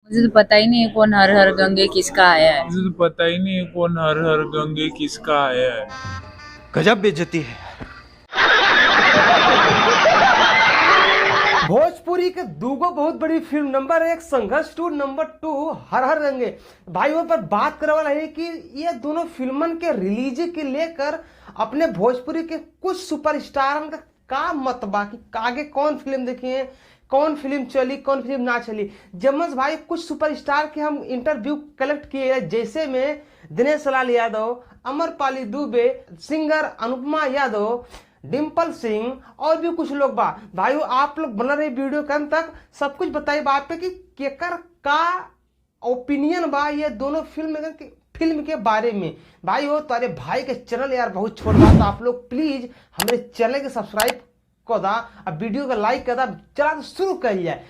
मुझे तो पता ही नहीं है कौन हर हर गंगे किसका आया है। मुझे तो पता ही नहीं है कौन हर हर गंगे किसका आया है। गजब बेइज्जती है। भोजपुरी के दूगो बहुत बड़ी फिल्म, नंबर 1 संघर्ष 2, नंबर 2 हर हर गंगे। भाइयों पर बात करे वाला है कि ये दोनों फिल्मन के रिलीज के लेकर अपने भोजपुरी के कुछ सुपरस्टार का मतबा कि आगे कौन फिल्म देखिए, कौन फिल्म चली, कौन फिल्म ना चली। जमस भाई कुछ सुपरस्टार के हम इंटरव्यू कलेक्ट किए, जैसे में दिनेश लाल यादव, अमरपाली दुबे, सिंगर अनुपमा यादव, डिम्पल सिंह और भी कुछ लोग बा। भाइयों आप लोग बना रहे वीडियो के अंत तक, सब कुछ बताइए बात पे कि केकर का ओपिनियन बा ये दोनों फिल्म के बारे में। भाई हो तारे भाई के चैनल यार बहुत छोट बा, तो आप लोग प्लीज हमारे चैनल के सब्सक्राइब को दा, अब वीडियो का लाइक कर दा। चला तो शुरू कर जाए,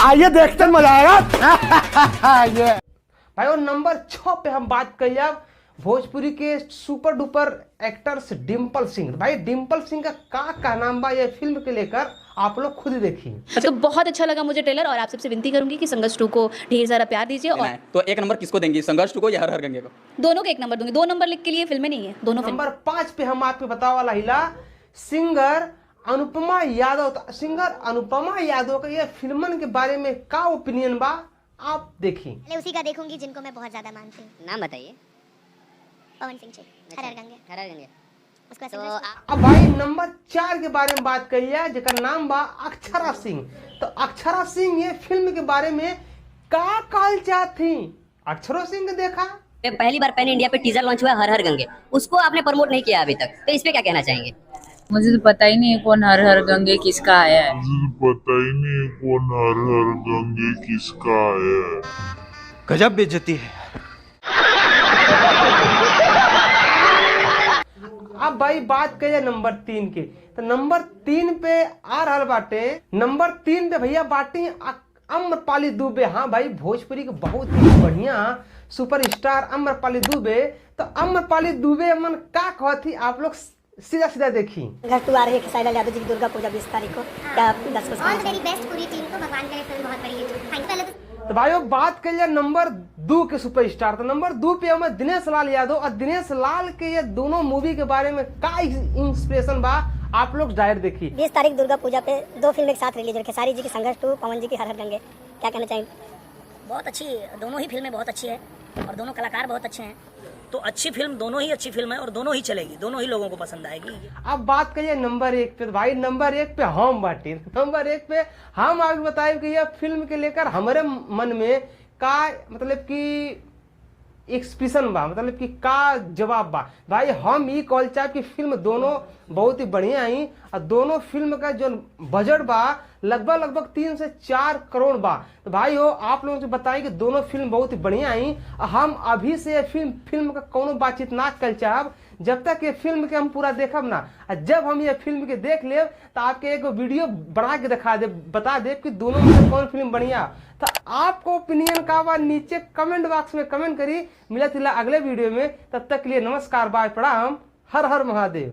आइए देखते मजा आएगा। भाई और नंबर 6 पे हम बात करिए भोजपुरी के super duper actors Dimple Singh. भाई डिम्पल सिंह का नाम बा ये फिल्म के लेकर आप लोग खुद देखिए। तो बहुत अच्छा लगा मुझे ट्रेलर, और आप सबसे विनती करूंगी कि संघर्ष 2 को ढेर सारा प्यार दीजिए। और तो एक नंबर किसको देंगी, संघर्ष 2 को या हर हर गंगे को? दोनों को एक नंबर दूंगी, 2 नंबर लिख के लिए फिल्में नहीं है, दोनों फिल्म। नंबर 5 पे हम आपको बताने वाला हिला सिंगर अनुपमा यादव। तो सिंगर अनुपमा यादव का ये फिल्मन के बारे में का ओपिनियन बा आप देखिए। पहले उसी का देखूंगी जिनको मैं बहुत ज्यादा मानती हूँ। नाम बताइए। पवन सिंह हर हर गंगे। हर हर गंगे। उसका तो अब भाई नंबर 4 के बारे में बात करिए, जिसका नाम बा अक्षरा सिंह। तो अक्षरा सिंह ये फिल्म के बारे में का कहल चाहती? अक्षरा सिंह देखा पहली बार पैन इंडिया पे टीजर लॉन्च हुआ है हर हर गंगे, उसको आपने प्रमोट नहीं किया अभी तक, तो इस पे क्या कहना चाहेंगे? मुझे तो पता ही नहीं है कौन हर हर गंगे किसका आया है। मुझे तो पता ही नहीं है कौन हर हर गंगे किसका आया है। गजब बेइज्जती है। अब भाई बात करिए नंबर 3 के, तो नंबर 3 पे आ रहा बाटे, नंबर 3 पे भैया बाटी अमरपाली दुबे। हाँ भाई भोजपुरी के बहुत ही बढ़िया सुपरस्टार अमरपाली दुबे। तो अमरपाली दुबे मन का कहती आप लोग सीधा सीधा देखी। घर टू आ रही है साइला यादव जी की दुर्गा पूजा 20 तारीख को। क्या 10 को ऑल द वेरी बेस्ट पूरी टीम को, भगवान करे फिल्म बहुत बड़ी हिट। Thank you. पहले तो भाइयों बात करिए नंबर 2 के सुपरस्टार। तो नंबर 2 पे हमें दिनेश लाल यादव। और दिनेश लाल के ये दोनों मूवी के बारे में का इंस्पिरेशन बा आप लोग डायरेक्ट देखिए। 20 तारीख दुर्गा पूजा पे 2 फिल्म एक साथ रिलीज है, खेसारी जी की संघर्ष 2, पवन जी की हर हर गंगे। क्या कहना चाहिए? बहुत अच्छी, दोनों ही फिल्में बहुत अच्छी है और दोनों कलाकार बहुत अच्छे हैं। तो अच्छी फिल्म, दोनों ही अच्छी फिल्म है और दोनों ही चलेगी, दोनों ही लोगों को पसंद आएगी। अब बात करिए नंबर 1 पे। भाई नंबर 1 पे हम बाटी, नंबर 1 पे हम आपको बताए कि यह फिल्म के लेकर हमारे मन में का मतलब कि एक्सप्रेशन बा, मतलब कि का जवाब बा। भाई हम ये कॉल चाहे कि फिल्म दोनों बहुत ही बढ़िया ही, और दोनों फिल्म का जो बजट बा लगभग 3 से 4 करोड़ बा। तो भाई हो आप लोगों से बताएं कि दोनों फिल्म बहुत ही बढ़िया ही। हम अभी से फिल्म का कोनो बातचीत ना कर चाहब जब तक ये फिल्म के हम पूरा देखब ना। जब हम ये फिल्म के देख लेब तो आपके एक वीडियो बना के दिखा दे, बता दे कि दोनों में से कौन फिल्म बढ़िया। तो आपको ओपिनियन का बात नीचे कमेंट बॉक्स में कमेंट करी। मिला अगले वीडियो में, तब तक के लिए नमस्कार, बाय, प्रणाम, हर हर महादेव।